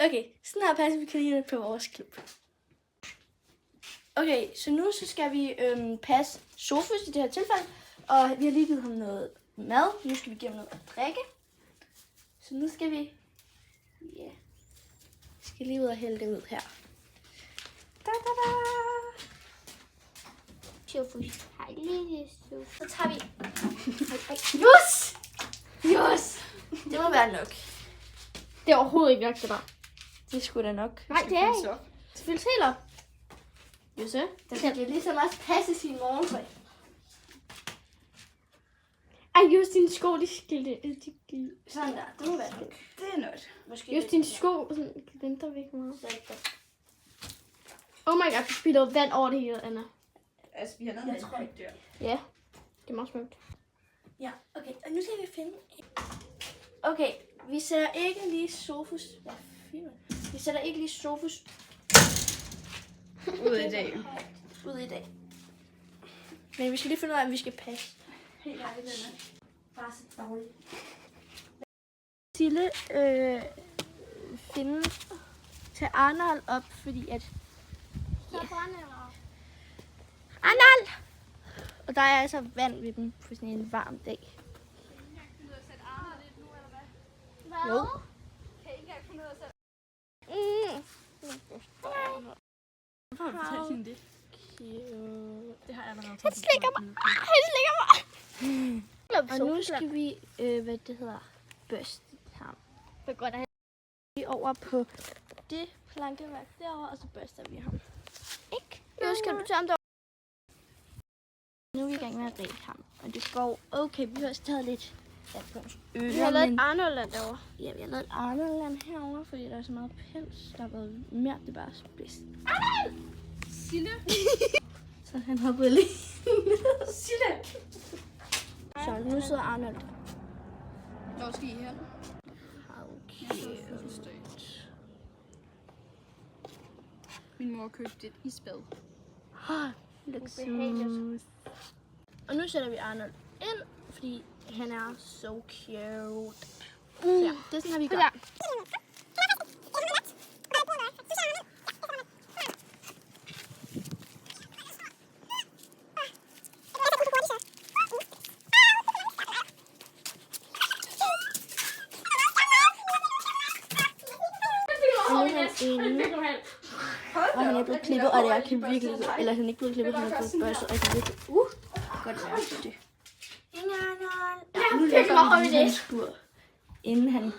Okay, sådan her passer vi kaninerne på vores klub. Okay, så nu så skal vi passe Sofus i det her tilfælde. Og vi har lige givet ham noget mad. Nu skal vi give ham noget at drikke. Så nu skal vi... Ja. Vi skal lige ud og hælde det ud her. Da, da, da. Sofus, hej lille Sofus. Så tager vi... Jus! Jus! Det må være nok. Det er overhovedet ikke nok, det der. Det er sgu da nok. Nej, det er ikke. Selvfølgelig helt op. Jose? Den skal ligesom også passe sin morgenfri. Ej, just dine sko, de skilte. Sådan der, det må være nok. Det er noget. Måske Just dine sko, sådan glimter væk meget. Oh my god, du spiller vand over det hele, Anna. Altså, vi har noget med et dyr. Ja, det er meget smukt. Ja, okay, og nu skal vi finde... Okay, vi sætter ikke lige Sofus... Hvad fanden? Vi sætter ikke lige Sofus Ud i dag. ud i dag. Men vi skal lige finde ud af, om vi skal passe. Helt ærligt, denne. Bare så dårligt. Sille finde til Arnold op, fordi at... Så Arnold! Og der er altså vand ved dem på sådan en varm dag. Jo. Hvorfor har du fortalt hende det? Det har jeg allerede Han slikker mig. Han slikker mig. Og nu skal vi, hvad det hedder, børste ham. Det går da. Vi over på det plankeværk derovre, og så børster vi ham. Ikke? Jo, skal du tage ham derovre? Nu er vi i gang med at ræbe ham. Og det går okay. Vi har også taget lidt vand på hans ører. Vi har lavet et Arnold derovre. Ja, vi har lavet et Arnold herovre, fordi der er så meget pels. Der har været mere, det er bare blæst. Sille. Så han hoppede lige. Sille. Så nu sidder Arnold. Hvor skal I hen? Okay. Min mor købte et isbad. Luksus. Og nu sætter vi Arnold ind, fordi han er so cute. Så ja, det er sådan, at vi gør. Og nu er han inde. Og han er blevet klippet, og det er kan virkelig... Eller han er ikke blevet klippet, han er blevet børstet, og det er virkelig... Godt værk det. Ja, nu lægger vi lige hans bur, inden han